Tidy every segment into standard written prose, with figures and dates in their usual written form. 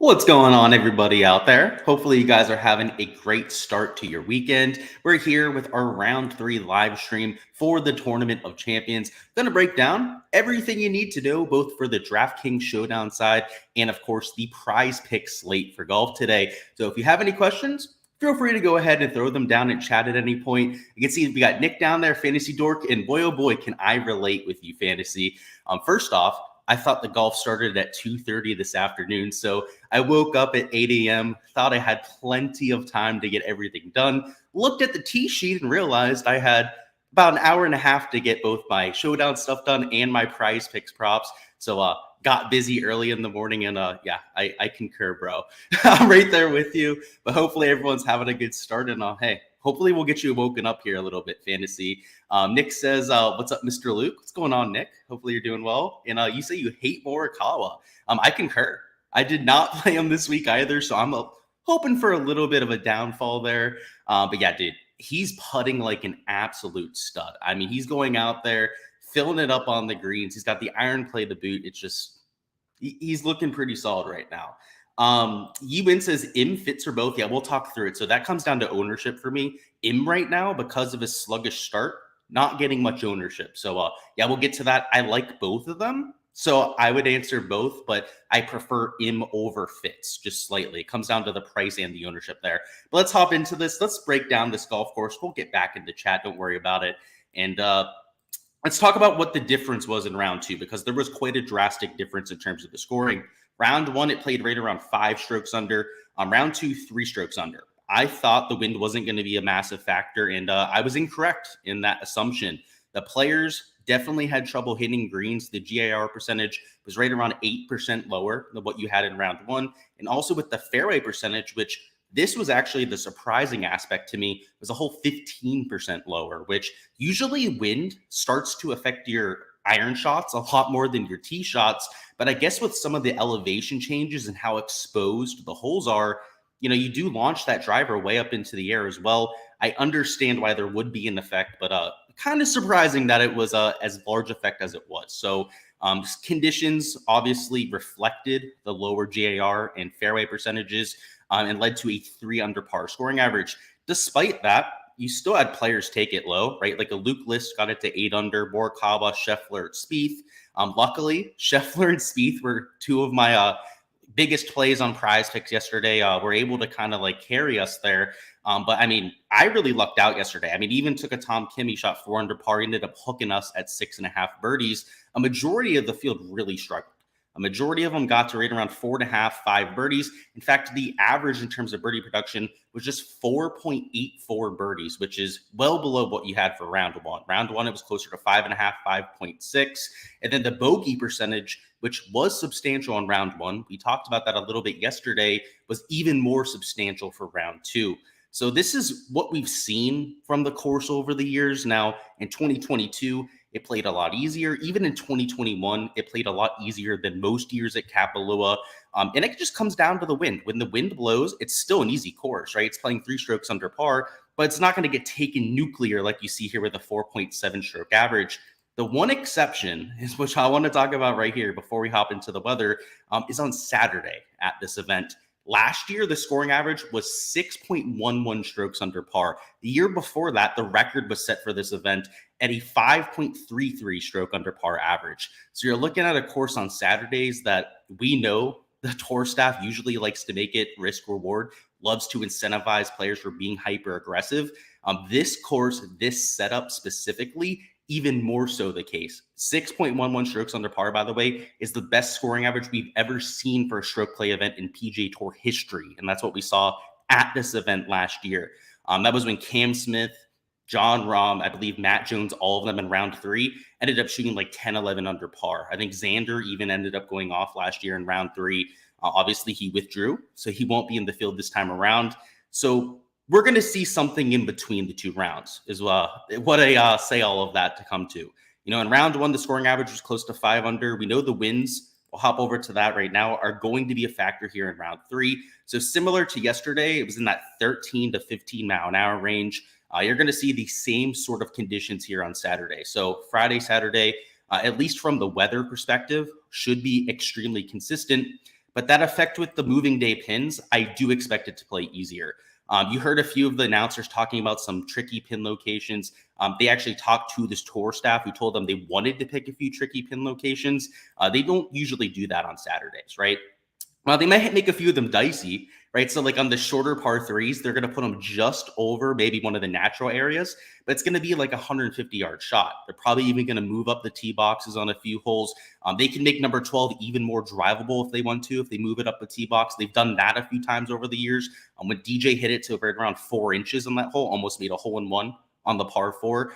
What's going on, everybody out there? Hopefully, you guys are having a great start to your weekend. We're here with our round 3 live stream for the Tournament of Champions. Going to break down everything you need to know, both for the Draftkings Showdown side and, of course, the prize pick slate for golf today. So, if you have any questions, feel free to go ahead and throw them down in chat at any point. You can see we got Nick down there, Fantasy Dork, and boy, oh boy, can I relate with you, Fantasy. First off, I thought the golf started at 2:30 this afternoon, so I woke up at 8 a.m., thought I had plenty of time to get everything done, looked at the tee sheet and realized I had about an hour and a half to get both my Showdown stuff done and my prize picks props. So got busy early in the morning, and yeah, I concur, bro. I'm right there with you, but hopefully everyone's having a good start, and hey, hopefully we'll get you woken up here a little bit, Fantasy. Nick says, what's up, Mr. Luke? What's going on, Nick? Hopefully you're doing well. And you say you hate Morikawa. I concur. I did not play him this week either, so I'm hoping for a little bit of a downfall there. But yeah, dude, he's putting like an absolute stud. I mean, he's going out there, filling it up on the greens. He's got the iron play to boot. It's just, he's looking pretty solid right now. Ewin says Im fits for both. Yeah, we'll talk through it. So that comes down to ownership for me. Im right now, because of his sluggish start, not getting much ownership. So yeah, we'll get to that. I like both of them. So I would answer both, but I prefer Im over Fitz just slightly. It comes down to the price and the ownership there. But let's hop into this. Let's break down this golf course. We'll get back into chat. Don't worry about it. And let's talk about what the difference was in round 2, because there was quite a drastic difference in terms of the scoring. Round 1, it played right around 5 strokes under. Round 2, 3 strokes under. I thought the wind wasn't going to be a massive factor, and I was incorrect in that assumption. The players definitely had trouble hitting greens. The GIR percentage was right around 8% lower than what you had in round 1. And also with the fairway percentage, which this was actually the surprising aspect to me, was a whole 15% lower, which usually wind starts to affect your iron shots a lot more than your tee shots. But I guess with some of the elevation changes and how exposed the holes are, you know, you do launch that driver way up into the air as well. I understand why there would be an effect, but kind of surprising that it was as large effect as it was. So conditions obviously reflected the lower GAR and fairway percentages and led to a 3 under par scoring average. Despite that, you still had players take it low, right? Like a Luke List got it to 8 under, Morikawa, Scheffler, Spieth. Luckily, Scheffler and Spieth were 2 of my biggest plays on prize picks yesterday. Were able to kind of like carry us there. But I mean, I really lucked out yesterday. I mean, even took a Tom Kim, he shot 4 under par, ended up hooking us at 6.5 birdies. A majority of the field really struggled. A majority of them got to right around 4.5, 5 birdies. In fact, the average in terms of birdie production was just 4.84 birdies, which is well below what you had for round 1. Round 1, it was closer to 5.5, 5.6. And then the bogey percentage, which was substantial in round 1, we talked about that a little bit yesterday, was even more substantial for round 2. So this is what we've seen from the course over the years. Now, in 2022, it played a lot easier. Even in 2021, it played a lot easier than most years at Kapalua. And it just comes down to the wind. When the wind blows, it's still an easy course, right? It's playing 3 strokes under par, but it's not going to get taken nuclear like you see here with a 4.7 stroke average. The one exception is, which I want to talk about right here before we hop into the weather, is on Saturday at this event. Last year, the scoring average was 6.11 strokes under par. The year before that, the record was set for this event at a 5.33 stroke under par average. So you're looking at a course on Saturdays that we know the tour staff usually likes to make it risk reward, loves to incentivize players for being hyper aggressive. This course, this setup specifically, even more so the case. 6.11 strokes under par, by the way, is the best scoring average we've ever seen for a stroke play event in PGA Tour history. And that's what we saw at this event last year. That was when Cam Smith, John Rahm, I believe Matt Jones, all of them in round 3, ended up shooting like 10, 11 under par. I think Xander even ended up going off last year in round 3. Obviously, he withdrew, so he won't be in the field this time around. So we're going to see something in between the 2 rounds is what I say all of that to come to. You know, in round 1, the scoring average was close to 5 under. We know the winds, we'll hop over to that right now, are going to be a factor here in round 3. So similar to yesterday, it was in that 13 to 15 mile an hour range. You're going to see the same sort of conditions here on Saturday. So Friday, Saturday, at least from the weather perspective, should be extremely consistent. But that effect with the moving day pins, I do expect it to play easier. You heard a few of the announcers talking about some tricky pin locations. They actually talked to this tour staff who told them they wanted to pick a few tricky pin locations. They don't usually do that on Saturdays, right? Well, they might make a few of them dicey, right? So like on the shorter par threes, they're going to put them just over maybe one of the natural areas, but it's going to be like a 150-yard shot. They're probably even going to move up the tee boxes on a few holes. They can make number 12 even more drivable if they want to, if they move it up the tee box. They've done that a few times over the years. When DJ hit it to right around 4 inches on that hole, almost made a hole-in-one on the par 4.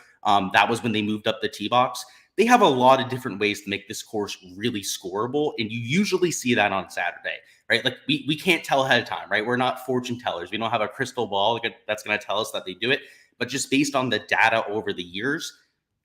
That was when they moved up the tee box. They have a lot of different ways to make this course really scoreable, and you usually see that on Saturday, right? Like we can't tell ahead of time, right? We're not fortune tellers. We don't have a crystal ball that's going to tell us that they do it, but just based on the data over the years,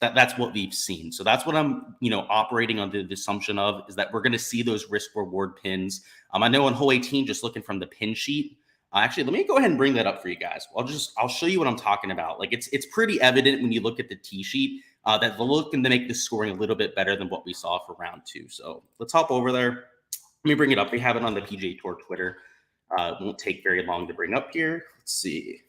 that's what we've seen. So that's what I'm, operating on the assumption of, is that we're going to see those risk reward pins. I know on hole 18, just looking from the pin sheet. Actually, let me go ahead and bring that up for you guys. I'll show you what I'm talking about. Like it's pretty evident when you look at the tee sheet. That they're looking to make the scoring a little bit better than what we saw for round 2. So let's hop over there. Let me bring it up. We have it on the PGA Tour Twitter. It won't take very long to bring up here. Let's see.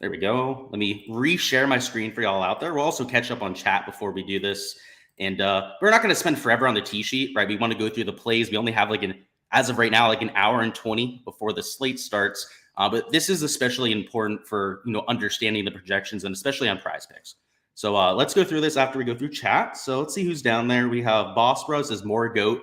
There we go. Let me reshare my screen for y'all out there. We'll also catch up on chat before we do this. And we're not going to spend forever on the tee sheet, right? We want to go through the plays. We only have as of right now, like an hour and 20 before the slate starts. But this is especially important for, understanding the projections and especially on Prize Picks. So let's go through this after we go through chat. So let's see who's down there. We have Boss Bros says more GOAT.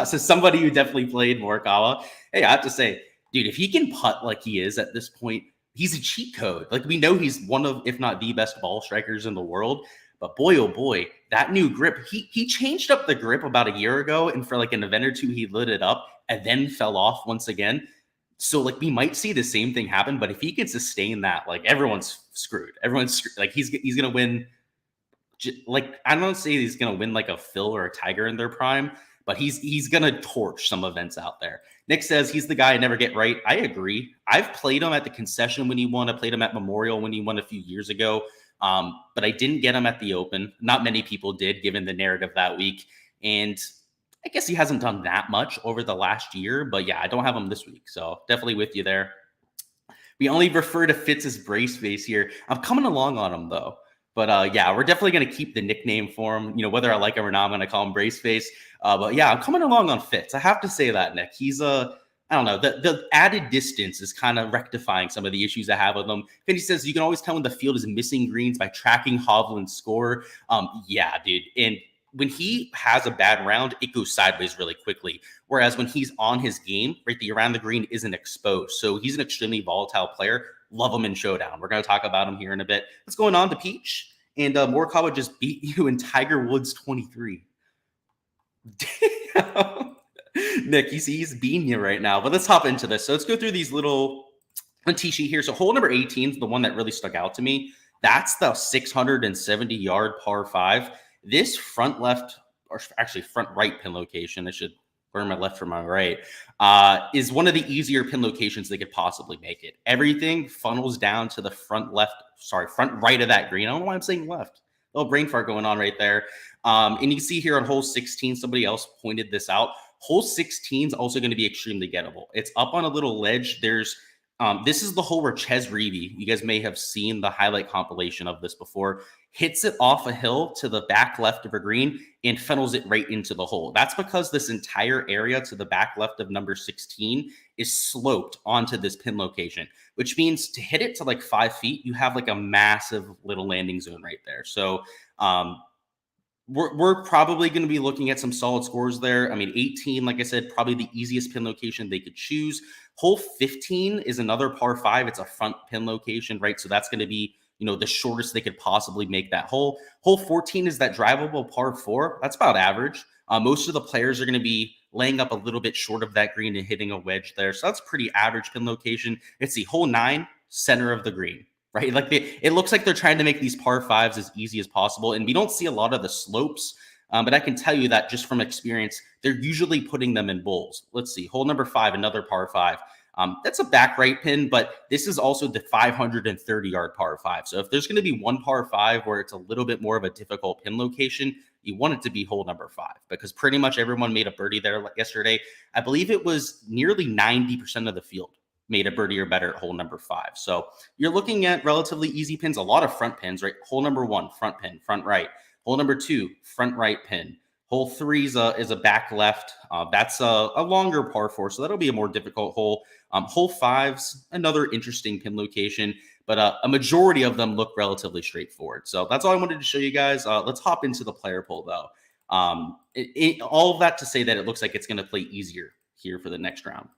So somebody who definitely played Morikawa. Hey, I have to say, dude, if he can putt like he is at this point, he's a cheat code. Like we know he's one of, if not the best ball strikers in the world. But boy, oh boy, that new grip, he changed up the grip about a year ago. And for like an event or two, he lit it up and then fell off once again. So like we might see the same thing happen, but if he can sustain that, like everyone's screwed. Like he's gonna win. Like I don't say he's gonna win like a Phil or a Tiger in their prime, but he's gonna torch some events out there. Nick says he's the guy I never get right. I agree. I've played him at the Concession when he won. I played him at Memorial when he won a few years ago, but I didn't get him at the Open. Not many people did, given the narrative that week, and I guess he hasn't done that much over the last year, but yeah, I don't have him this week. So definitely with you there. We only refer to Fitz as Brace Face here. I'm coming along on him though. But yeah, we're definitely going to keep the nickname for him. Whether I like him or not, I'm going to call him Brace Face. But yeah, I'm coming along on Fitz. I have to say that, Nick. He's I don't know. The added distance is kind of rectifying some of the issues I have with him. Finney says you can always tell when the field is missing greens by tracking Hovland's score. Yeah, dude. And when he has a bad round, it goes sideways really quickly. Whereas when he's on his game, right, the around the green isn't exposed. So he's an extremely volatile player. Love him in Showdown. We're going to talk about him here in a bit. What's going on to Peach? And Morikawa just beat you in Tiger Woods 23. Damn. Nick, he's beating you right now. But let's hop into this. So let's go through these little tee sheet here. So hole number 18 is the one that really stuck out to me. That's the 670-yard par 5. This front left, or actually front right pin location, I should burn my left from my right, is one of the easier pin locations they could possibly make it. Everything funnels down to the front right of that green. I don't know why I'm saying left. A little brain fart going on right there. And you can see here on hole 16, somebody else pointed this out. Hole 16 is also going to be extremely gettable. It's up on a little ledge. This is the hole where Ches Reavie, you guys may have seen the highlight compilation of this before, hits it off a hill to the back left of a green and funnels it right into the hole. That's because this entire area to the back left of number 16 is sloped onto this pin location, which means to hit it to like 5 feet, you have like a massive little landing zone right there. So we're probably going to be looking at some solid scores there. I mean, 18, like I said, probably the easiest pin location they could choose. Hole 15 is another par 5. It's a front pin location, right? So that's going to be, the shortest they could possibly make that hole. Hole 14 is that drivable par 4. That's about average. Most of the players are going to be laying up a little bit short of that green and hitting a wedge there. So that's pretty average pin location. Let's see, hole 9, center of the green, right? Like it looks like they're trying to make these par 5s as easy as possible. And we don't see a lot of the slopes, but I can tell you that just from experience, they're usually putting them in bowls. Let's see, hole number 5, another par 5. That's a back right pin, but this is also the 530-yard par 5. So if there's going to be one par 5 where it's a little bit more of a difficult pin location, you want it to be hole number 5, because pretty much everyone made a birdie there yesterday. I believe it was nearly 90% of the field made a birdie or better at hole number 5. So you're looking at relatively easy pins, a lot of front pins, right? Hole number 1, front pin, front right. Hole number 2, front right pin. Hole 3 is a back left. That's a longer par 4, so that'll be a more difficult hole. Hole 5's another interesting pin location, but a majority of them look relatively straightforward. So that's all I wanted to show you guys. Let's hop into the player poll, though. All of that to say that it looks like it's going to play easier here for the next round.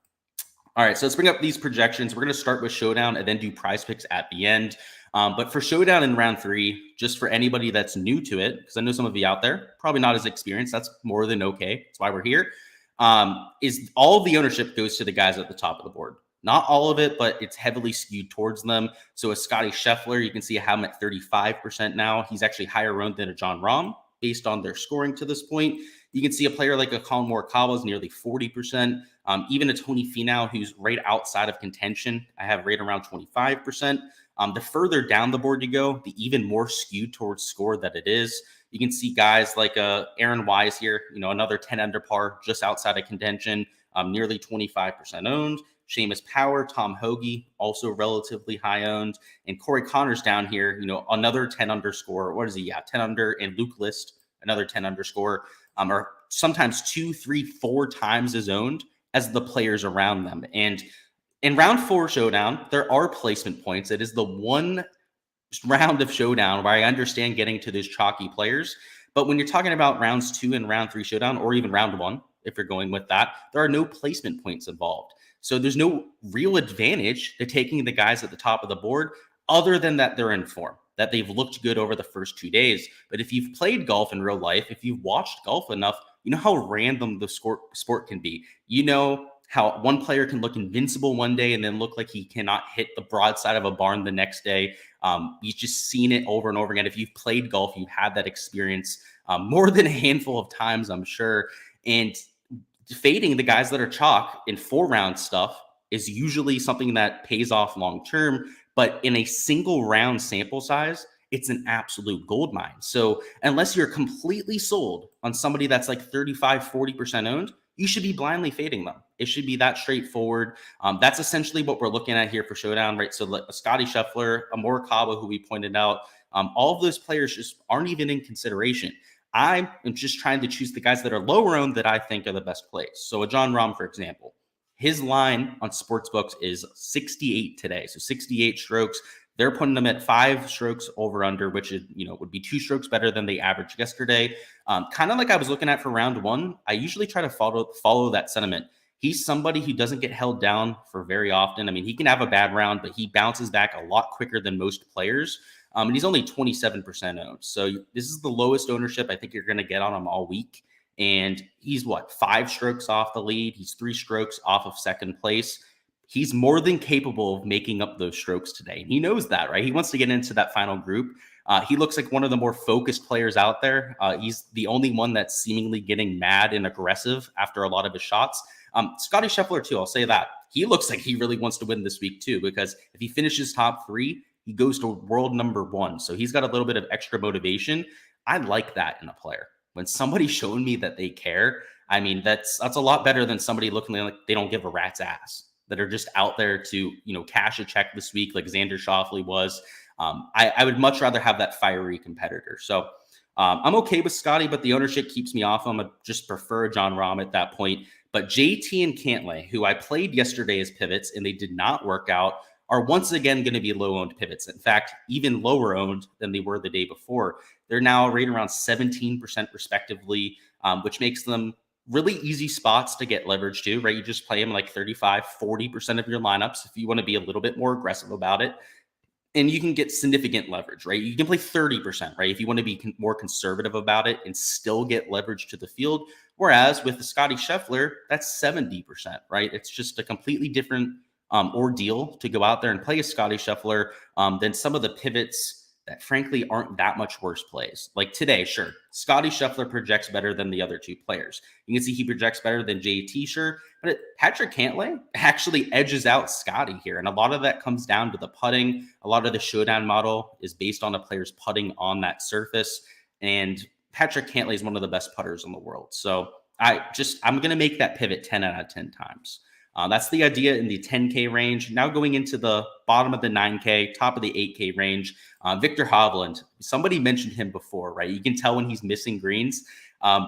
All right, so let's bring up these projections. We're going to start with Showdown and then do prize picks at the end. But for Showdown in round 3, just for anybody that's new to it, because I know some of you out there probably not as experienced, that's more than okay. That's why we're here. Is all of the ownership goes to the guys at the top of the board. Not all of it, but it's heavily skewed towards them. So a Scotty Scheffler, you can see I have him at 35% now. He's actually higher owned than a Jon Rahm based on their scoring to this point. You can see a player like a Collin Morikawa is nearly 40%. Even a Tony Finau, who's right outside of contention, I have right around 25%. The further down the board you go, the even more skewed towards score that it is. You can see guys like Aaron Wise here, another 10 under par, just outside of contention, nearly 25% owned. Seamus Power, Tom Hoagie, also relatively high owned. And Corey Connors down here, another 10 underscore. What is he? Yeah, 10 under. And Luke List, another 10 underscore, are sometimes 2, 3, 4 times as owned as the players around them. And in round 4 Showdown, there are placement points. It is the one round of Showdown where I understand getting to those chalky players. But when you're talking about rounds 2 and round 3 Showdown, or even round 1, if you're going with that, there are no placement points involved. So there's no real advantage to taking the guys at the top of the board other than that they're in form, that they've looked good over the first 2 days. But if you've played golf in real life, if you've watched golf enough, you know how random the sport can be. You know how one player can look invincible one day and then look like he cannot hit the broadside of a barn the next day. You've just seen it over and over again. If you've played golf, you've had that experience more than a handful of times, I'm sure. And fading the guys that are chalk in 4-round stuff is usually something that pays off long term, but in a single round sample size, it's an absolute gold mine. So unless you're completely sold on somebody that's like 35, 40% owned, you should be blindly fading them. It should be that straightforward. That's essentially what we're looking at here for Showdown, right? So a Scotty Scheffler, a Morikawa, who we pointed out, all of those players just aren't even in consideration. I am just trying to choose the guys that are lower owned that I think are the best plays. So a Jon Rahm, for example, his line on sportsbooks is 68 today. So 68 strokes. They're putting them at 5 strokes over under, which is, would be 2 strokes better than they averaged yesterday. Kind of like I was looking at for round 1. I usually try to follow that sentiment. He's somebody who doesn't get held down for very often. I mean, he can have a bad round, but he bounces back a lot quicker than most players. And he's only 27% owned. So this is the lowest ownership I think you're going to get on him all week. And he's 5 strokes off the lead. He's 3 strokes off of second place. He's more than capable of making up those strokes today. And he knows that, right? He wants to get into that final group. He looks like one of the more focused players out there. He's the only one that's seemingly getting mad and aggressive after a lot of his shots. Scotty Scheffler, too, I'll say that. He looks like he really wants to win this week, too, because if he finishes top 3, he goes to world number 1. So he's got a little bit of extra motivation. I like that in a player. When somebody's showing me that they care, I mean, that's a lot better than somebody looking like they don't give a rat's ass, that are just out there to, cash a check this week like Xander Schauffele was. I would much rather have that fiery competitor. So I'm okay with Scotty, but the ownership keeps me off him. I just prefer Jon Rahm at that point. But JT and Cantlay, who I played yesterday as pivots and they did not work out, are once again going to be low-owned pivots. In fact, even lower-owned than they were the day before. They're now right around 17% respectively, which makes them really easy spots to get leverage to, right? You just play them like 35, 40% of your lineups if you want to be a little bit more aggressive about it. And you can get significant leverage, right? You can play 30%, right? If you want to be more conservative about it and still get leverage to the field. Whereas with the Scotty Scheffler, that's 70%, right? It's just a completely different ordeal to go out there and play a Scotty Scheffler than some of the pivots that frankly aren't that much worse plays. Like today, sure, Scotty Scheffler projects better than the other two players. You can see he projects better than JT, sure, but Patrick Cantlay actually edges out Scotty here. And a lot of that comes down to the putting. A lot of the Showdown model is based on a player's putting on that surface. And Patrick Cantlay is one of the best putters in the world. So I'm going to make that pivot 10 out of 10 times. That's the idea in the 10K range. Now going into the bottom of the 9K, top of the 8K range, Victor Hovland. Somebody mentioned him before, right? You can tell when he's missing greens.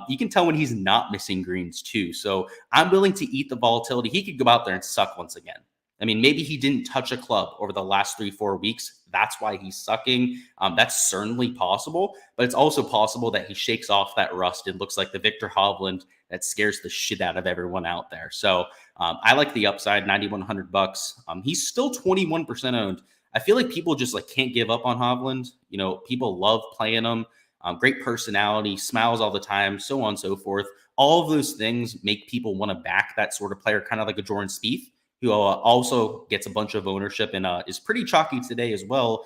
You can tell when he's not missing greens too. So I'm willing to eat the volatility. He could go out there and suck once again. I mean, maybe he didn't touch a club over the last 3-4 weeks. That's why he's sucking. That's certainly possible, but it's also possible that he shakes off that rust and looks like the Victor Hovland that scares the shit out of everyone out there. So I like the upside, $9,100. He's still 21% owned. I feel like people just like can't give up on Hovland. You know, people love playing him. Great personality, smiles all the time, so on and so forth. All of those things make people want to back that sort of player, kind of like a Jordan Spieth, who also gets a bunch of ownership and is pretty chalky today as well.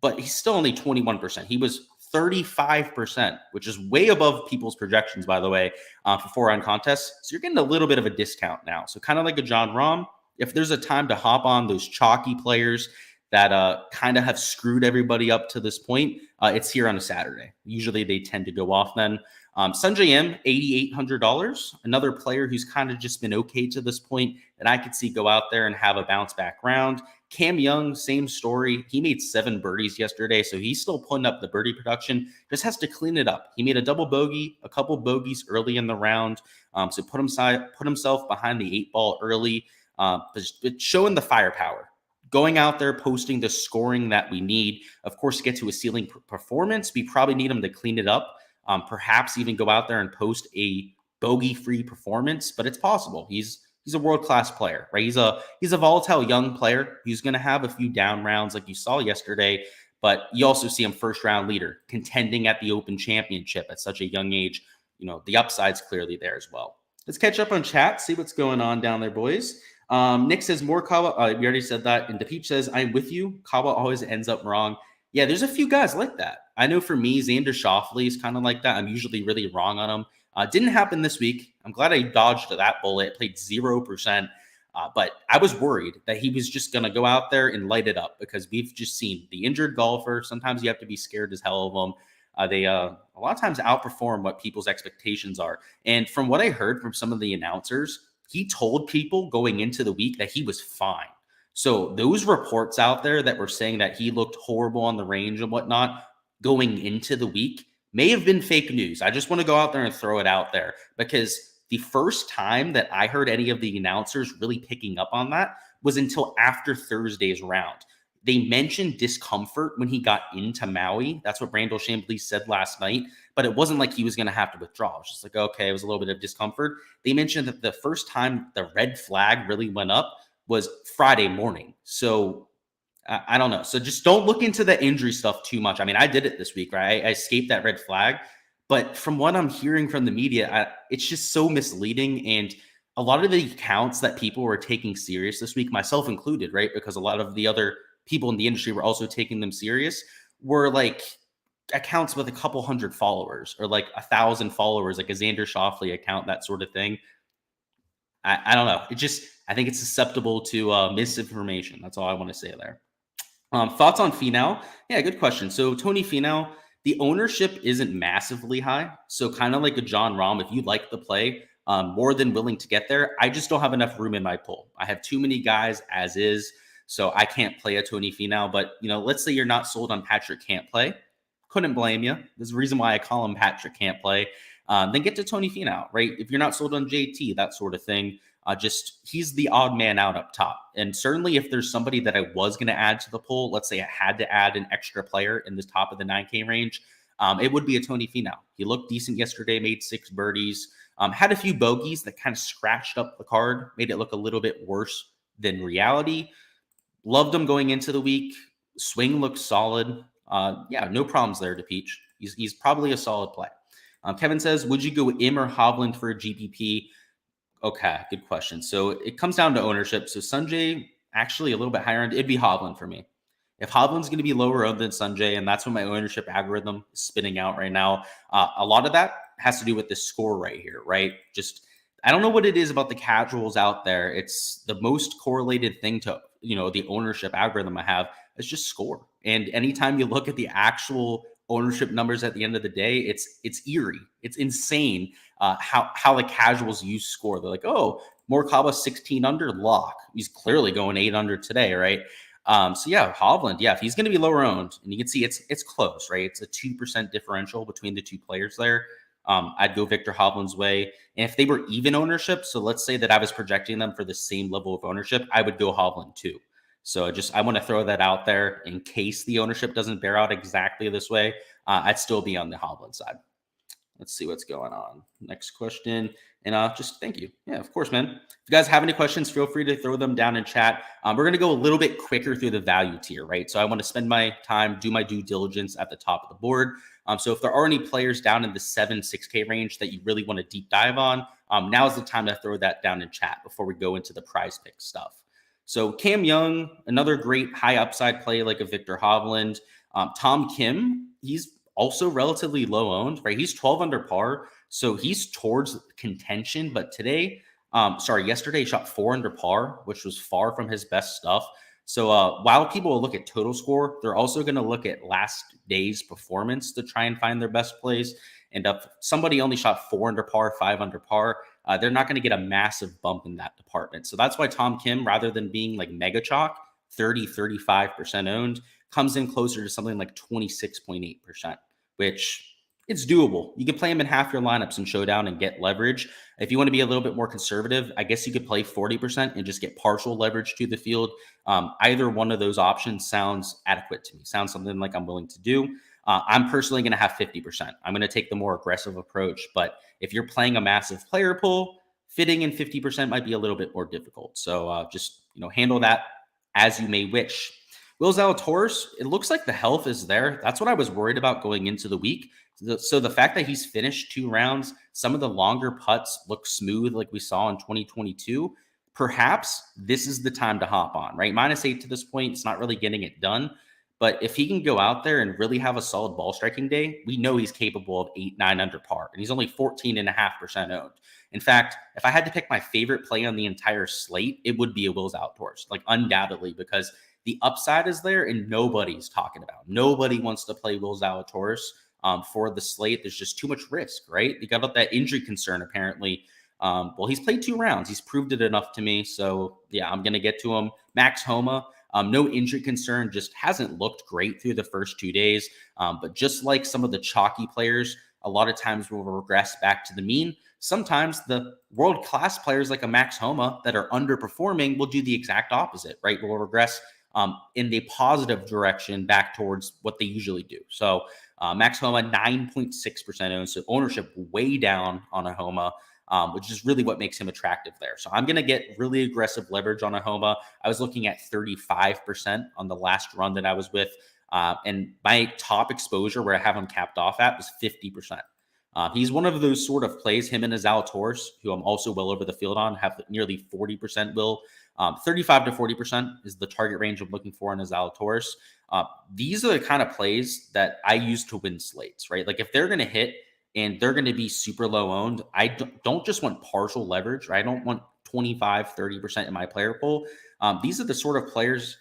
But he's still only 21%. He was 35%, which is way above people's projections, by the way, for 4-round contests. So you're getting a little bit of a discount now. So kind of like a John Rahm, if there's a time to hop on those chalky players that kind of have screwed everybody up to this point, it's here on a Saturday. Usually they tend to go off then. Sungjae Im, $8,800, another player who's kind of just been okay to this point that I could see go out there and have a bounce back round. Cam Young, same story. He made 7 birdies yesterday, so he's still putting up the birdie production. Just has to clean it up. He made a double bogey, a couple bogeys early in the round, so put himself behind the 8 ball early, but showing the firepower. Going out there, posting the scoring that we need. Of course, to get to a ceiling performance, we probably need him to clean it up. Perhaps even go out there and post a bogey-free performance, but it's possible. He's a world-class player, right? He's a volatile young player. He's going to have a few down rounds like you saw yesterday, but you also see him first-round leader, contending at the Open Championship at such a young age. You know, the upside's clearly there as well. Let's catch up on chat, see what's going on down there, boys. Nick says, more Kawa. We already said that. And DePeach says, I'm with you. Kawa always ends up wrong. Yeah, there's a few guys like that. I know for me, Xander Schauffele is kind of like that. I'm usually really wrong on him. Didn't happen this week. I'm glad I dodged that bullet. Played 0%. But I was worried that he was just going to go out there and light it up because we've just seen the injured golfer. Sometimes you have to be scared as hell of them. They a lot of times outperform what people's expectations are. And from what I heard from some of the announcers, he told people going into the week that he was fine. So those reports out there that were saying that he looked horrible on the range and whatnot going into the week may have been fake news. I just want to go out there and throw it out there because the first time that I heard any of the announcers really picking up on that was until after Thursday's round. They mentioned discomfort when he got into Maui. That's what Brandel Chambly said last night, but it wasn't like he was going to have to withdraw. It was just like, okay, it was a little bit of discomfort. They mentioned that the first time the red flag really went up was Friday morning. So I don't know. So just don't look into the injury stuff too much. I mean, I did it this week, right? I escaped that red flag. But from what I'm hearing from the media, it's just so misleading. And a lot of the accounts that people were taking serious this week, myself included, right? Because a lot of the other people in the industry were also taking them serious, were like accounts with a couple hundred followers or like 1,000 followers, like a Xander Schauffele account, that sort of thing. I don't know. I think it's susceptible to misinformation. That's all I want to say there. Thoughts on Finau? Yeah, good question. So Tony Finau, the ownership isn't massively high. So kind of like a John Rahm, if you like the play, more than willing to get there. I just don't have enough room in my pool. I have too many guys as is. So I can't play a Tony Finau. But, let's say you're not sold on Patrick Can't Play. Couldn't blame you. There's a reason why I call him Patrick Can't Play. Then get to Tony Finau, right? If you're not sold on JT, that sort of thing. He's the odd man out up top. And certainly if there's somebody that I was going to add to the pool, let's say I had to add an extra player in the top of the 9K range, it would be a Tony Finau. He looked decent yesterday, made 6 birdies, had a few bogeys that kind of scratched up the card, made it look a little bit worse than reality. Loved him going into the week. Swing looks solid. Yeah, no problems there to Peach. He's probably a solid play. Kevin says, would you go Im or Hovland for a GPP? Okay, good question. So it comes down to ownership. So Sungjae, actually a little bit higher end. It'd be Hovland for me. If Hovland's going to be lower owned than Sanjay, and that's what my ownership algorithm is spinning out right now, a lot of that has to do with this score right here, right? Just I don't know what it is about the casuals out there. It's the most correlated thing to the ownership algorithm I have is just score. And anytime you look at the actual ownership numbers at the end of the day, it's eerie. It's insane how the casuals use score. They're like, oh, Morikawa 16 under lock. He's clearly going 8 under today, right? So yeah, Hovland, yeah, if he's going to be lower owned, and you can see it's close, right? It's a 2% differential between the two players there. I'd go Victor Hovland's way. And if they were even ownership, so let's say that I was projecting them for the same level of ownership, I would go Hovland too. So I want to throw that out there in case the ownership doesn't bear out exactly this way. I'd still be on the Hovland side. Let's see what's going on. Next question. And just thank you. Yeah, of course, man. If you guys have any questions, feel free to throw them down in chat. We're going to go a little bit quicker through the value tier, right? So I want to spend my time, do my due diligence at the top of the board. So if there are any players down in the 6K range that you really want to deep dive on, now's the time to throw that down in chat before we go into the prize pick stuff. So Cam Young, another great high upside play like a Victor Hovland. Tom Kim, he's also relatively low owned, right? He's 12 under par, so he's towards contention. But yesterday he shot 4 under par, which was far from his best stuff. So while people will look at total score, they're also going to look at last day's performance to try and find their best plays. And if somebody only shot 4 under par, 5 under par, they're not going to get a massive bump in that department. So that's why Tom Kim, rather than being like mega chalk, 35% owned, comes in closer to something like 26.8%, which it's doable. You can play him in half your lineups in Showdown and get leverage. If you want to be a little bit more conservative, I guess you could play 40% and just get partial leverage to the field. Either one of those options sounds adequate to me. Sounds something like I'm willing to do. I'm personally going to have 50%. I'm going to take the more aggressive approach. But if you're playing a massive player pool, fitting in 50% might be a little bit more difficult. So just handle that as you may wish. Will Zalatoris, it looks like the health is there. That's what I was worried about going into the week. So the fact that he's finished 2 rounds, some of the longer putts look smooth like we saw in 2022, perhaps this is the time to hop on, right? -8 to this point, it's not really getting it done. But if he can go out there and really have a solid ball striking day, we know he's capable of 8, 9 under par, and he's only 14.5% owned. In fact, if I had to pick my favorite play on the entire slate, it would be a Will Zalatoris, like undoubtedly, because the upside is there and nobody's talking about. Nobody wants to play Will Zalatoris for the slate. There's just too much risk, right? You got that injury concern apparently. Well, he's played 2 rounds. He's proved it enough to me. So yeah, I'm going to get to him. Max Homa, no injury concern, just hasn't looked great through the first 2 days. But just like some of the chalky players, a lot of times will regress back to the mean. Sometimes the world-class players like a Max Homa that are underperforming will do the exact opposite, right? Will regress in the positive direction back towards what they usually do. So Max Homa, 9.6% owned, so ownership way down on a Homa, which is really what makes him attractive there. So I'm going to get really aggressive leverage on a Homa. I was looking at 35% on the last run that I was with. And my top exposure where I have him capped off at was 50%. He's one of those sort of plays, him and Zalatoris, who I'm also well over the field on, have nearly 40% will. 35 to 40% is the target range I'm looking for in Zalatoris. These are the kind of plays that I use to win slates, right? Like if they're going to hit and they're going to be super low owned, I don't just want partial leverage, right? I don't want 25, 30% in my player pool. These are the sort of players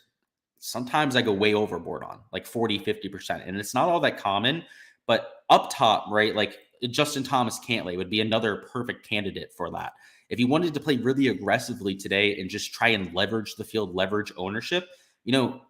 sometimes I go way overboard on, like 40, 50%. And it's not all that common, but up top, right? Like Justin Thomas Cantlay would be another perfect candidate for that. If you wanted to play really aggressively today and just try and leverage the field, leverage ownership,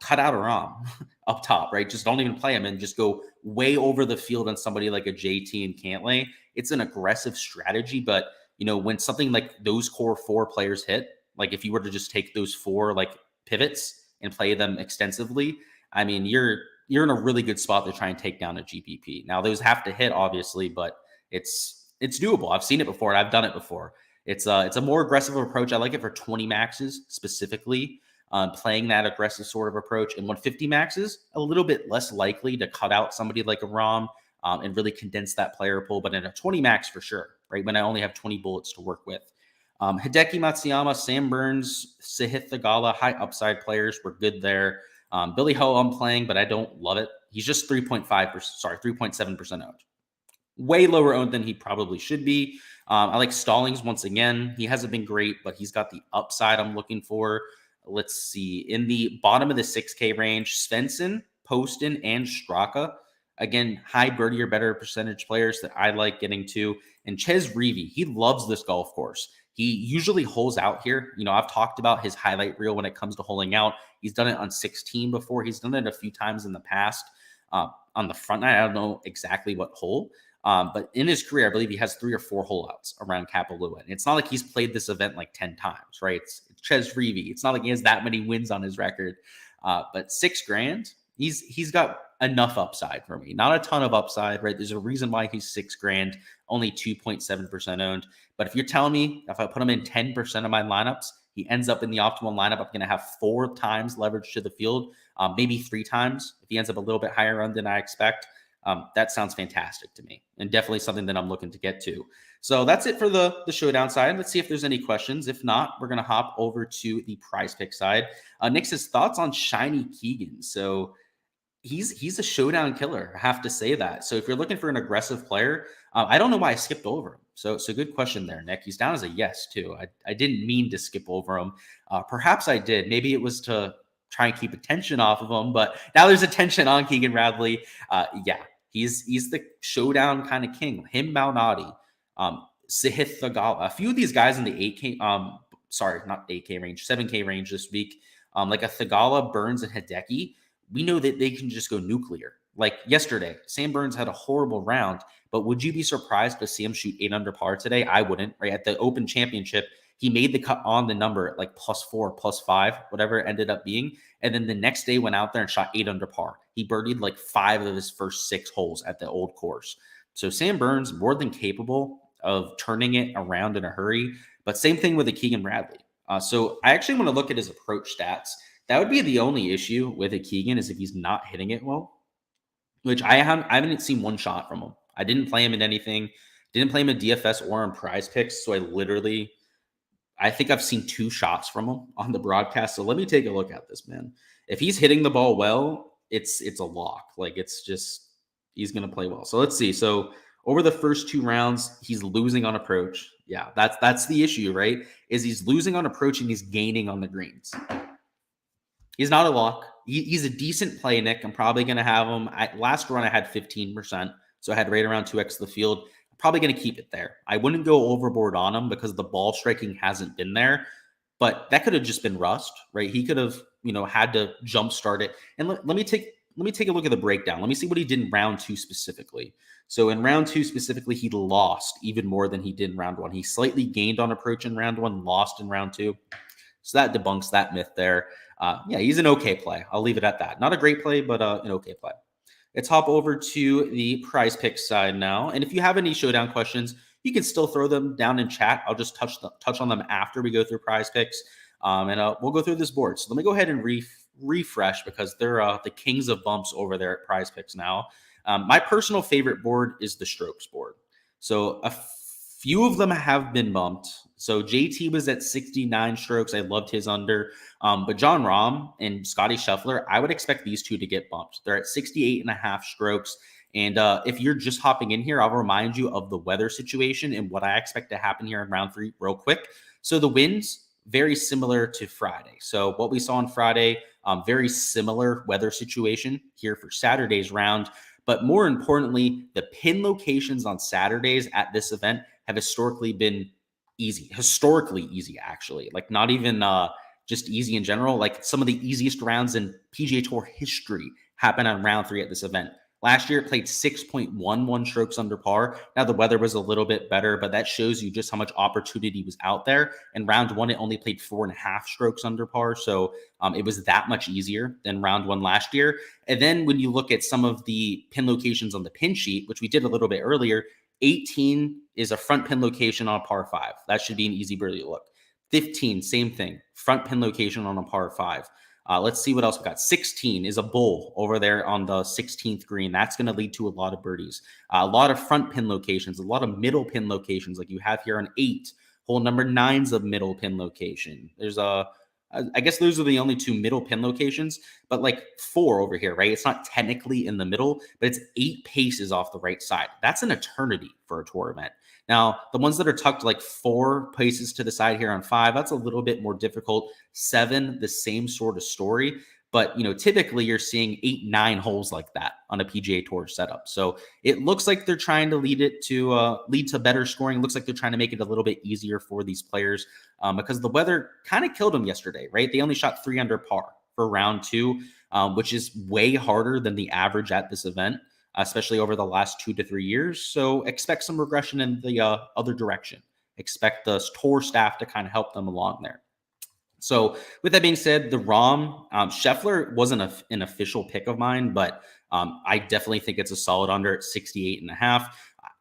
cut out a ROM up top, right? Just don't even play him and just go way over the field on somebody like a JT and Cantlay. It's an aggressive strategy, but when something like those core 4 players hit, like if you were to just take those 4 like pivots and play them extensively, I mean, you're in a really good spot to try and take down a GPP. Now those have to hit obviously, but it's doable. I've seen it before. I've done it before. It's a more aggressive approach. I like it for 20 maxes specifically, playing that aggressive sort of approach. And 150 maxes, a little bit less likely to cut out somebody like a ROM and really condense that player pool. But in a 20 max for sure, right? When I only have 20 bullets to work with. Hideki Matsuyama, Sam Burns, Sahith Theegala, high upside players were good there. Billy Ho, I'm playing, but I don't love it. He's just 3.7% owned. Way lower owned than he probably should be. I like Stallings once again. He hasn't been great, but he's got the upside I'm looking for. Let's see. In the bottom of the 6K range, Svensson, Poston, and Straka. Again, high birdie or better percentage players that I like getting to. And Ches Reavie, he loves this golf course. He usually holes out here. I've talked about his highlight reel when it comes to holing out. He's done it on 16 before. He's done it a few times in the past. On the front nine, I don't know exactly what hole. But in his career, I believe he has 3 or 4 holeouts around Kapalua. And it's not like he's played this event like 10 times, right? It's Ches Reavie. It's not like he has that many wins on his record. But $6,000, he's got enough upside for me. Not a ton of upside, right? There's a reason why he's $6,000, only 2.7% owned. But if you're telling me if I put him in 10% of my lineups, he ends up in the optimal lineup, I'm going to have 4 times leverage to the field, maybe 3 times if he ends up a little bit higher owned than I expect. That sounds fantastic to me, and definitely something that I'm looking to get to. So that's it for the Showdown side. Let's see if there's any questions. If not, we're going to hop over to the Prize Pick side. Nick says, thoughts on Shiny Keegan? So he's a Showdown killer. I have to say that. So if you're looking for an aggressive player, I don't know why I skipped over him. So good question there, Nick. He's down as a yes, too. I didn't mean to skip over him. Perhaps I did. Maybe it was to try and keep attention off of him, but now there's attention on Keegan Bradley. Yeah. He's the Showdown kind of king. Him, Malnati, Sahith Thagala. A few of these guys in the 8K, not 8K range, 7K range this week, like a Thagala, Burns, and Hideki, we know that they can just go nuclear. Like yesterday, Sam Burns had a horrible round, but would you be surprised to see him shoot 8 under par today? I wouldn't, right? At the Open Championship, he made the cut on the number at like +4, +5, whatever it ended up being. And then the next day went out there and shot 8 under par. He birdied like 5 of his first 6 holes at the old course. So Sam Burns, more than capable of turning it around in a hurry. But same thing with a Keegan Bradley. So I actually want to look at his approach stats. That would be the only issue with a Keegan, is if he's not hitting it well, which I haven't seen one shot from him. I didn't play him in anything. Didn't play him in DFS or in Prize Picks. So I think I've seen 2 shots from him on the broadcast. So let me take a look at this, man. If he's hitting the ball well, it's a lock. Like, it's just, he's going to play well. So let's see. So over the first 2 rounds, he's losing on approach. Yeah, that's the issue, right? Is he's losing on approach and he's gaining on the greens. He's not a lock. He's a decent play, Nick. I'm probably going to have him. Last run, I had 15%. So I had right around 2x the field. I'm probably going to keep it there. I wouldn't go overboard on him because the ball striking hasn't been there. But that could have just been rust, right? He could have, had to jumpstart it. And let me take a look at the breakdown. Let me see what he did in round 2 specifically. So in round 2 specifically, he lost even more than he did in round 1. He slightly gained on approach in round 1, lost in round 2. So that debunks that myth there. Yeah, he's an okay play. I'll leave it at that. Not a great play, but an okay play. Let's hop over to the Prize Picks side now. And if you have any Showdown questions, you can still throw them down in chat. I'll just touch on them after we go through Prize Picks. And we'll go through this board. So let me go ahead and refresh because they're the kings of bumps over there at Prize Picks now. My personal favorite board is the strokes board. So a few of them have been bumped. So JT was at 69 strokes. I loved his under. But John Rahm and Scotty Scheffler, I would expect these 2 to get bumped. They're at 68.5 strokes. And if you're just hopping in here, I'll remind you of the weather situation and what I expect to happen here in round 3 real quick. So the winds, very similar to Friday. So what we saw on Friday, very similar weather situation here for Saturday's round. But more importantly, the pin locations on Saturdays at this event have historically been easy. Historically easy, actually. Like, not even just easy in general. Like, some of the easiest rounds in PGA Tour history happen on round 3 at this event. Last year, it played 6.11 strokes under par. Now, the weather was a little bit better, but that shows you just how much opportunity was out there. In round 1, it only played 4.5 strokes under par. So it was that much easier than round 1 last year. And then when you look at some of the pin locations on the pin sheet, which we did a little bit earlier, 18 is a front pin location on a par 5. That should be an easy birdie look. 15, same thing. Front pin location on a par 5. Let's see what else we got. 16 is a bull over there on the 16th green. That's going to lead to a lot of birdies. A lot of front pin locations, a lot of middle pin locations like you have here on 8. Hole number 9's a middle pin location. There's a I guess those are the only two middle pin locations, but like 4 over here, right? It's not technically in the middle, but it's 8 paces off the right side. That's an eternity for a tour event. Now, the ones that are tucked like 4 paces to the side here on 5, that's a little bit more difficult. 7, the same sort of story. But, typically you're seeing 8, 9 holes like that on a PGA Tour setup. So it looks like they're trying to lead to better scoring. It looks like they're trying to make it a little bit easier for these players because the weather kind of killed them yesterday, right? They only shot 3 under par for round 2, which is way harder than the average at this event, especially over the last 2 to 3 years. So expect some regression in the other direction. Expect the tour staff to kind of help them along there. So with that being said, the ROM, Scheffler wasn't an official pick of mine, but I definitely think it's a solid under at 68.5.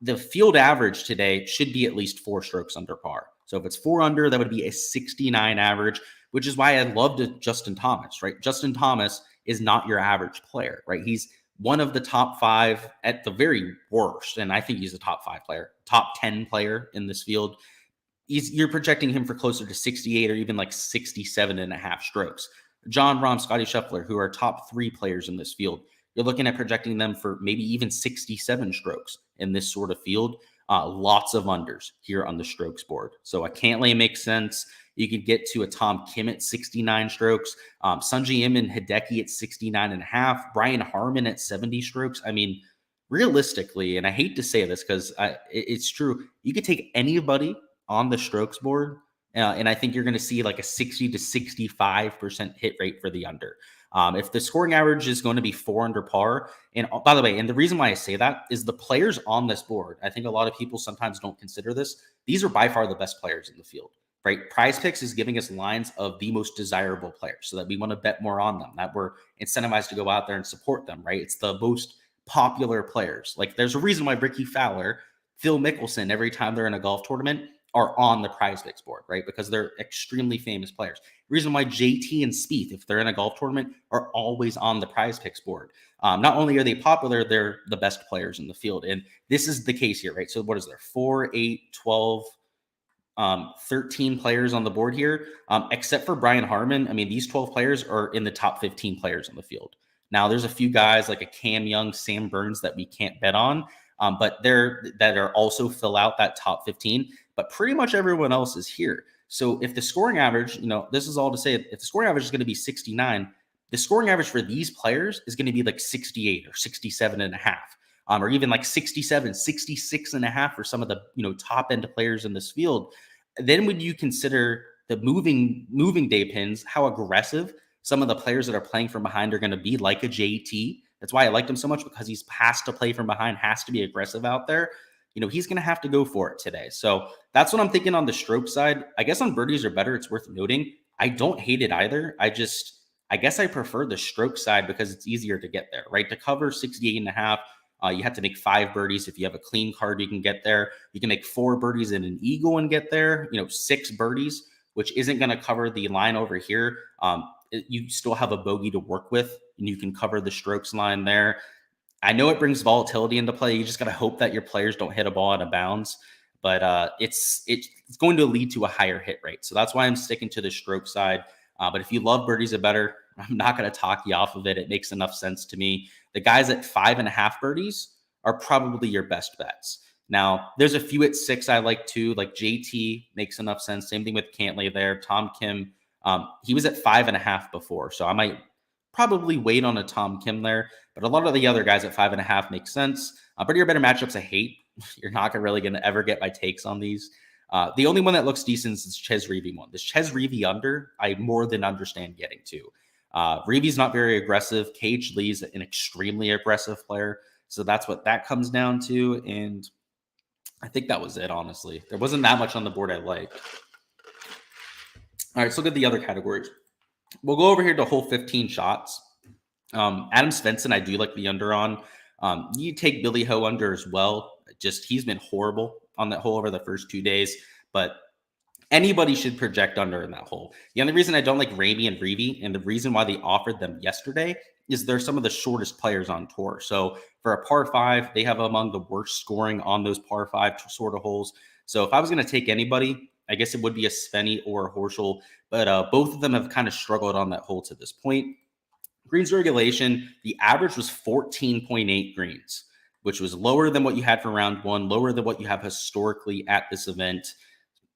The field average today should be at least 4 strokes under par. So if it's 4 under, that would be a 69 average, which is why I loved Justin Thomas, right? Justin Thomas is not your average player, right? He's one of the top 5 at the very worst. And I think he's a top 5 player, top 10 player in this field. You're projecting him for closer to 68 or even like 67.5 strokes. John Rahm, Scotty Scheffler, who are top 3 players in this field, you're looking at projecting them for maybe even 67 strokes in this sort of field. Lots of unders here on the strokes board. So a Cantlay makes sense. You could get to a Tom Kim at 69 strokes, Sungjae Im and Hideki at 69.5, Brian Harman at 70 strokes. I mean, realistically, and I hate to say this because it's true, you could take anybody on the strokes board, and I think you're going to see like a 60 to 65% hit rate for the under. If the scoring average is going to be 4 under par, and by the way, and the reason why I say that is the players on this board, I think a lot of people sometimes don't consider this. These are by far the best players in the field, right? Prize Picks is giving us lines of the most desirable players so that we want to bet more on them, that we're incentivized to go out there and support them, right? It's the most popular players. Like there's a reason why Ricky Fowler, Phil Mickelson, every time they're in a golf tournament, are on the Prize Picks board, right? Because they're extremely famous players. The reason why JT and Spieth, if they're in a golf tournament, are always on the Prize Picks board. Not only are they popular, they're the best players in the field. And this is the case here, right? So what is there? 4, 8, 12, 13 players on the board here, except for Brian Harman. I mean, these 12 players are in the top 15 players on the field. Now, there's a few guys like a Cam Young, Sam Burns that we can't bet on, but that are also fill out that top 15. But pretty much everyone else is here. So if the scoring average, this is all to say, if the scoring average is going to be 69, the scoring average for these players is going to be like 68 or 67.5, or even like 67, 66.5 for some of the, top end players in this field. Then when you consider the moving day pins, how aggressive some of the players that are playing from behind are going to be, like a JT. That's why I liked him so much, because he's has to play from behind, has to be aggressive out there. He's going to have to go for it today. So that's what I'm thinking on the stroke side. I guess on birdies or better, it's worth noting. I don't hate it either. I guess I prefer the stroke side because it's easier to get there, right? To cover 68.5, you have to make 5 birdies. If you have a clean card, you can get there. You can make 4 birdies and an eagle and get there. 6 birdies, which isn't going to cover the line over here. You still have a bogey to work with, and you can cover the strokes line there. I know it brings volatility into play. You just got to hope that your players don't hit a ball out of bounds, but it's going to lead to a higher hit rate. So that's why I'm sticking to the stroke side. But if you love birdies or better, I'm not going to talk you off of it. It makes enough sense to me. The guys at 5.5 birdies are probably your best bets. Now, there's a few at 6 I like too, like JT makes enough sense. Same thing with Cantlay there. Tom Kim, he was at 5.5 before, so I might probably wait on a Tom Kim there. But a lot of the other guys at 5.5 make sense. Pretty or better matchups I hate. You're not really going to ever get my takes on these. The only one that looks decent is Ches Reavie one. This Ches Reavie under, I more than understand getting to. Reavie's not very aggressive. Cage Lee's an extremely aggressive player. So that's what that comes down to. And I think that was it, honestly. There wasn't that much on the board I liked. All right, let's look at the other categories. We'll go over here to hole 15 shots. Adam Svensson, I do like the under on. You take Billy Ho under as well. He's been horrible on that hole over the first 2 days, but anybody should project under in that hole. The only reason I don't like Ramey and Reavie, and the reason why they offered them yesterday, is they're some of the shortest players on tour. So for a par 5, they have among the worst scoring on those par 5 sort of holes. So if I was going to take anybody, I guess it would be a Svenny or a Horschel, but both of them have kind of struggled on that hole to this point. Greens regulation, the average was 14.8 greens, which was lower than what you had for round one, lower than what you have historically at this event.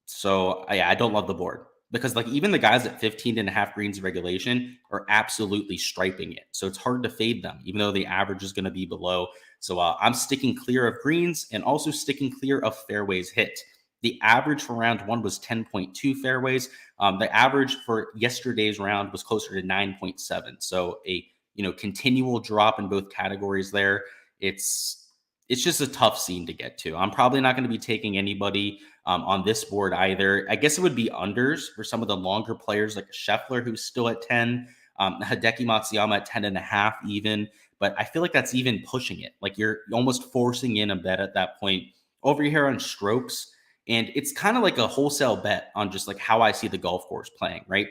So I don't love the board because like even the guys at 15.5 greens regulation are absolutely striping it. So it's hard to fade them, even though the average is going to be below. So I'm sticking clear of greens and also sticking clear of fairways hit. The average for round one was 10.2 fairways. The average for yesterday's round was closer to 9.7. So a continual drop in both categories there. It's just a tough scene to get to. I'm probably not going to be taking anybody on this board either. I guess it would be unders for some of the longer players like Scheffler, who's still at 10, Hideki Matsuyama at 10.5 even. But I feel like that's even pushing it. Like you're almost forcing in a bet at that point. Over here on strokes, and it's kind of like a wholesale bet on just like how I see the golf course playing, right?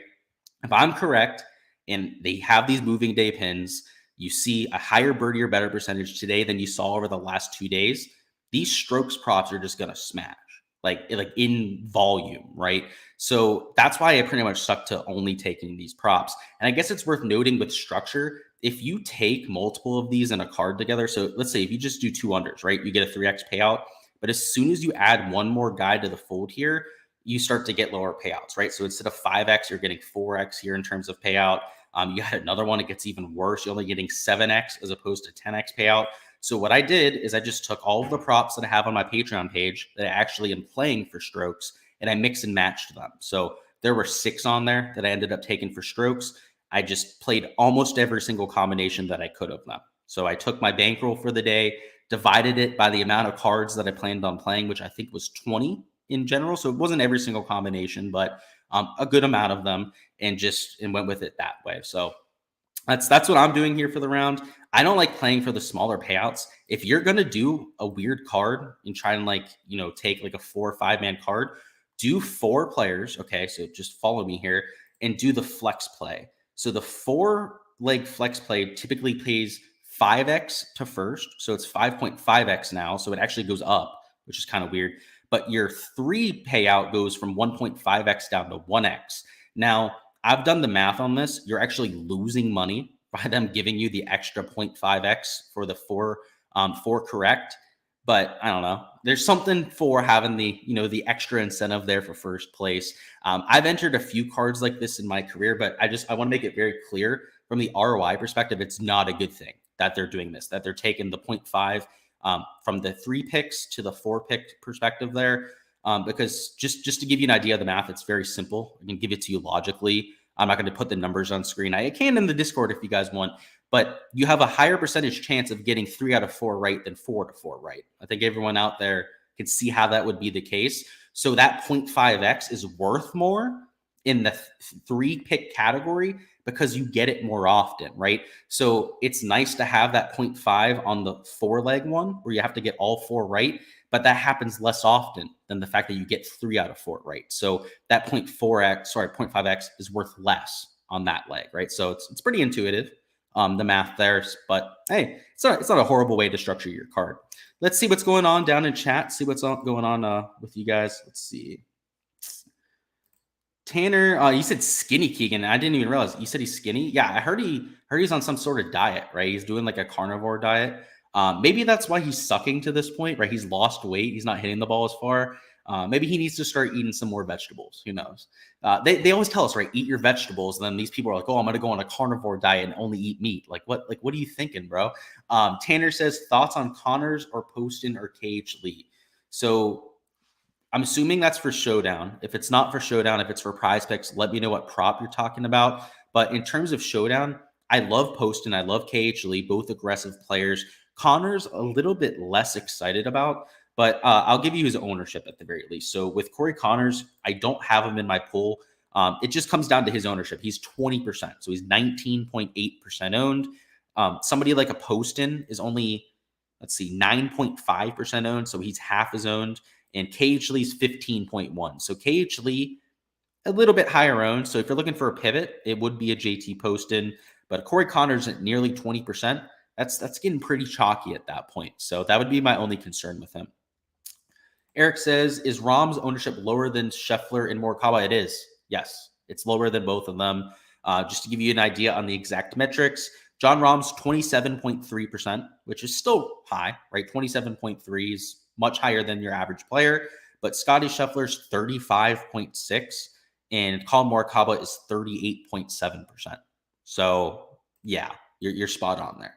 If I'm correct and they have these moving day pins, you see a higher birdie or better percentage today than you saw over the last 2 days, these strokes props are just going to smash like in volume, right? So that's why I pretty much stuck to only taking these props. And I guess it's worth noting with structure, if you take multiple of these in a card together, so let's say if you just do 2 unders, right, you get a 3x payout. But as soon as you add one more guy to the fold here, you start to get lower payouts, right? So instead of 5x, you're getting 4x here in terms of payout. You got another one, it gets even worse. You're only getting 7x as opposed to 10x payout. So what I did is I just took all of the props that I have on my Patreon page that I actually am playing for strokes, and I mix and matched them. So there were 6 on there that I ended up taking for strokes. I just played almost every single combination that I could of them. So I took my bankroll for the day, divided it by the amount of cards that I planned on playing, which I think was 20 in general. So it wasn't every single combination, but a good amount of them, and went with it that way. So that's what I'm doing here for the round. I don't like playing for the smaller payouts. If you're going to do a weird card and try and take like a 4 or 5 man card, do 4 players. Okay. So just follow me here and do the flex play. So the 4 leg flex play typically pays 5x to first. So it's 5.5x now. So it actually goes up, which is kind of weird. But your 3 payout goes from 1.5x down to 1x. Now, I've done the math on this. You're actually losing money by them giving you the extra 0.5x for the 4 correct. But I don't know. There's something for having the extra incentive there for first place. I've entered a few cards like this in my career, but I want to make it very clear from the ROI perspective, it's not a good thing that they're doing this, that they're taking the 0.5 from the 3 picks to the 4 pick perspective there. Because just to give you an idea of the math, it's very simple. I can give it to you logically. I'm not going to put the numbers on screen. I can in the Discord if you guys want, but you have a higher percentage chance of getting 3 out of 4 right than 4 to 4 right. I think everyone out there can see how that would be the case. So that 0.5x is worth more in the 3 pick category because you get it more often, right? So it's nice to have that 0.5 on the 4 leg one where you have to get all 4 right, but that happens less often than the fact that you get 3 out of 4 right. So that 0.5x is worth less on that leg, right? So it's pretty intuitive, the math there, but hey, it's not a horrible way to structure your card. Let's see what's going on down in chat. See what's going on with you guys. Let's see. Tanner, you said skinny Keegan. I didn't even realize you said he's skinny. Yeah, I heard he's on some sort of diet, right? He's doing like a carnivore diet. Maybe that's why he's sucking to this point, right? He's lost weight. He's not hitting the ball as far. Maybe he needs to start eating some more vegetables. Who knows? They always tell us, right? Eat your vegetables. And then these people are like, oh, I'm going to go on a carnivore diet and only eat meat. Like what are you thinking, bro? Tanner says thoughts on Connors or Poston or KH Lee. So I'm assuming that's for Showdown. If it's not for Showdown, if it's for Prize Picks, let me know what prop you're talking about. But in terms of Showdown, I love Poston. I love KH Lee, both aggressive players. Connor's a little bit less excited about, but I'll give you his ownership at the very least. So with Corey Connors, I don't have him in my pool. It just comes down to his ownership. He's 20%. So he's 19.8% owned. Somebody like a Poston is only, 9.5% owned. So he's half as owned. And KH Lee's 15.1. So KH Lee, a little bit higher owned. So if you're looking for a pivot, it would be a JT Poston. But Corey Connors at nearly 20%. That's getting pretty chalky at that point. So that would be my only concern with him. Eric says, is Rahm's ownership lower than Scheffler and Morikawa? It is. Yes, it's lower than both of them. Just to give you an idea on the exact metrics, Jon Rahm's 27.3%, which is still high, right? 27.3 is much higher than your average player, but Scotty Scheffler's 35.6 and Colin Morikawa is 38.7%. So yeah, you're spot on there.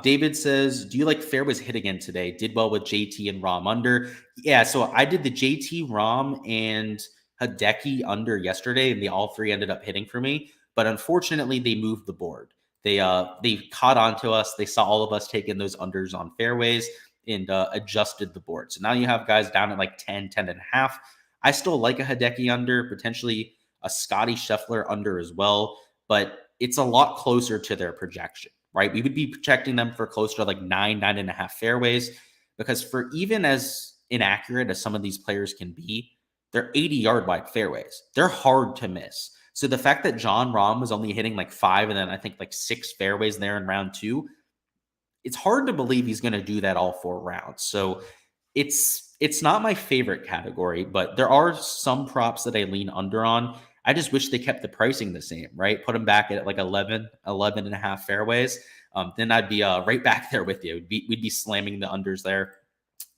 David says, do you like fairways hit again today? Did well with JT and Rahm under. Yeah, so I did the JT, Rahm, and Hideki under yesterday, and they all three ended up hitting for me. But unfortunately, they moved the board. They caught on to us. They saw all of us taking those unders on fairways and adjusted the board. So now you have guys down at like 10 and a half. I still like a Hideki under, potentially a Scotty Scheffler under as well, but it's a lot closer to their projection, right? We would be projecting them for closer to like 9.5 fairways, because for even as inaccurate as some of these players can be, they're 80-yard wide fairways. They're hard to miss. So the fact that Jon Rahm was only hitting like 5 and then I think like 6 fairways there in round 2, it's hard to believe he's going to do that all 4 rounds. So it's not my favorite category, but there are some props that I lean under on. I just wish they kept the pricing the same, right? Put them back at like 11 and a half fairways. Then I'd be right back there with you. We'd be slamming the unders there.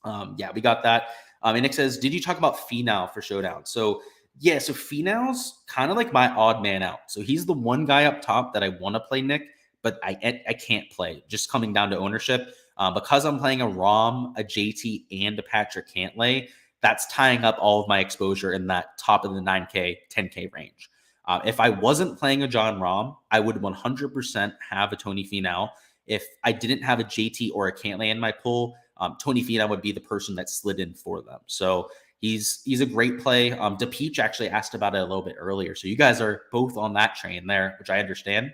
Yeah, we got that. And Nick says, did you talk about Finau for Showdown? So yeah, so Finau's kind of like my odd man out. So he's the one guy up top that I want to play, Nick, but I can't play, just coming down to ownership. Because I'm playing a Rahm, a JT, and a Patrick Cantlay, that's tying up all of my exposure in that top of the 9K, 10K range. If I wasn't playing a Jon Rahm, I would 100% have a Tony Finau. If I didn't have a JT or a Cantlay in my pool, Tony Finau would be the person that slid in for them. So he's a great play. DePeach actually asked about it a little bit earlier. So you guys are both on that train there, which I understand.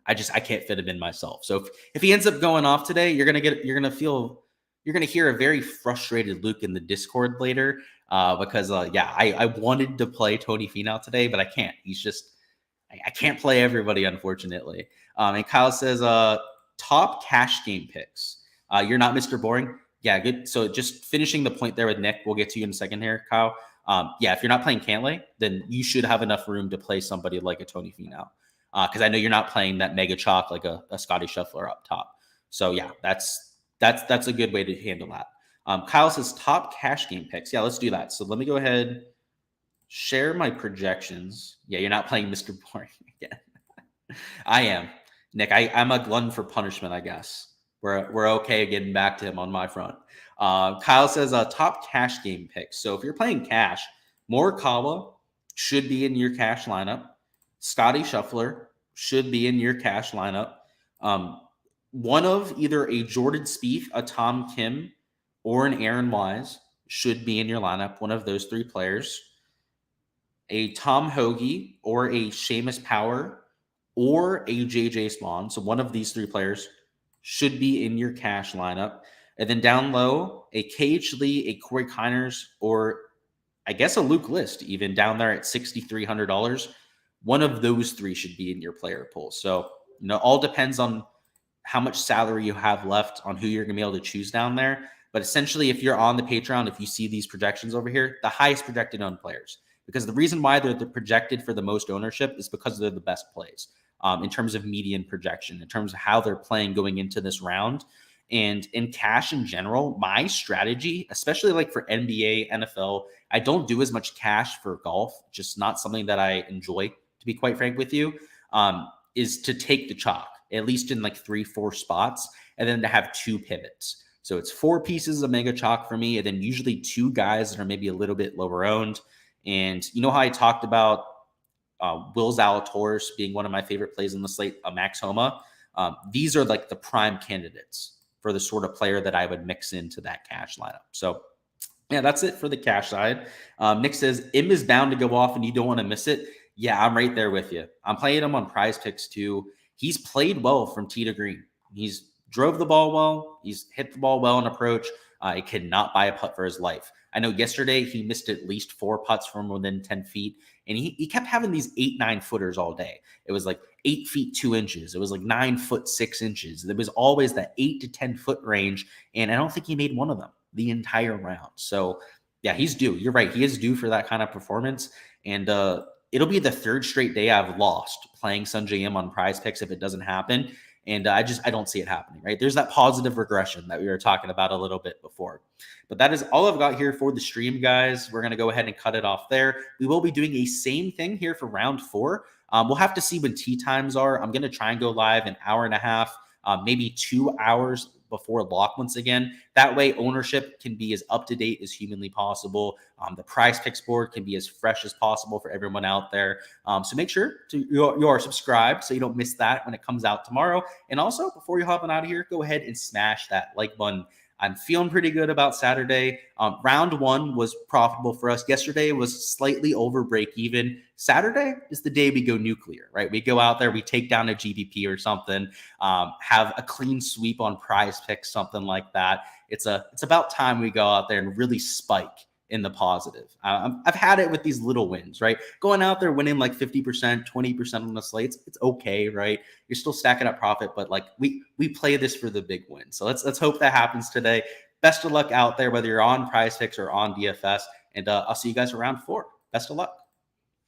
I can't fit him in myself. So if he ends up going off today, you're gonna hear a very frustrated Luke in the Discord later, because I wanted to play Tony Finau today, but I can't. I can't play everybody, unfortunately. And Kyle says, top cash game picks. You're not Mr. Boring. Yeah, good. So just finishing the point there with Nick, we'll get to you in a second here, Kyle. Yeah, if you're not playing Cantlay, then you should have enough room to play somebody like a Tony Finau. Because I know you're not playing that mega chalk like a Scotty Scheffler up top. So yeah, that's a good way to handle that. Kyle says top cash game picks. Yeah, let's do that. So let me go ahead, share my projections. Yeah, you're not playing Mr. Boring again. I am. Nick, I'm a glutton for punishment, I guess. We're okay getting back to him on my front. Kyle says top cash game picks. So if you're playing cash, Morikawa should be in your cash lineup. Scotty Scheffler should be in your cash lineup. One of either a Jordan Spieth, a Tom Kim, or an Aaron Wise should be in your lineup. One of those 3 players. A Tom Hoagie or a Seamus Power or a JJ Spawn. So one of these 3 players should be in your cash lineup. And then down low, a KH Lee, a Corey Keiners, or I guess a Luke List, even down there at $6,300. One of those 3 should be in your player pool. So, all depends on how much salary you have left, on who you're going to be able to choose down there. But essentially, if you're on the Patreon, if you see these projections over here, the highest projected owned players, because the reason why they're projected for the most ownership is because they're the best plays in terms of median projection, in terms of how they're playing going into this round. And in cash in general, my strategy, especially like for NBA, NFL, I don't do as much cash for golf, just not something that I enjoy, to be quite frank with you, is to take the chalk, at least in like 3-4 spots, and then to have 2 pivots. So it's 4 pieces of mega chalk for me, and then usually 2 guys that are maybe a little bit lower owned. And you know how I talked about Will Zalatoris being one of my favorite plays in the slate, Max Homa? These are like the prime candidates for the sort of player that I would mix into that cash lineup. So yeah, that's it for the cash side. Nick says, Im is bound to go off and you don't want to miss it. Yeah, I'm right there with you. I'm playing him on Prize Picks too. He's played well from tee to green. He's drove the ball well. He's hit the ball well in approach. He cannot buy a putt for his life. I know yesterday he missed at least 4 putts from within 10 feet, and he kept having these 8-9 footers all day. It was like 8 feet 2 inches. It was like 9 foot 6 inches. There was always that 8 to 10 foot range, and I don't think he made one of them. the entire round. So yeah, he's due. You're right. He is due for that kind of performance. And it'll be the third straight day I've lost playing Sanjay M on Prize Picks if it doesn't happen. And I don't see it happening, right? There's that positive regression that we were talking about a little bit before. But that is all I've got here for the stream, guys. We're going to go ahead and cut it off there. We will be doing a same thing here for round 4. We'll have to see when tea times are. I'm going to try and go live an hour and a half, maybe 2 hours before lock once again. That way ownership can be as up to date as humanly possible. The Prize Picks board can be as fresh as possible for everyone out there. So make sure you are subscribed so you don't miss that when it comes out tomorrow. And also, before you're hopping out of here, go ahead and smash that like button. I'm feeling pretty good about Saturday. Round 1 was profitable for us. Yesterday was slightly over break even. Saturday is the day we go nuclear, right? We go out there, we take down a GBP or something, have a clean sweep on Prize Picks, something like that. It's about time we go out there and really spike in the positive. I've had it with these little wins, right? Going out there, winning like 50%, 20% on the slates, it's okay, right? You're still stacking up profit, but like we play this for the big win. So let's hope that happens today. Best of luck out there, whether you're on Prize Picks or on DFS, and I'll see you guys around 4. Best of luck.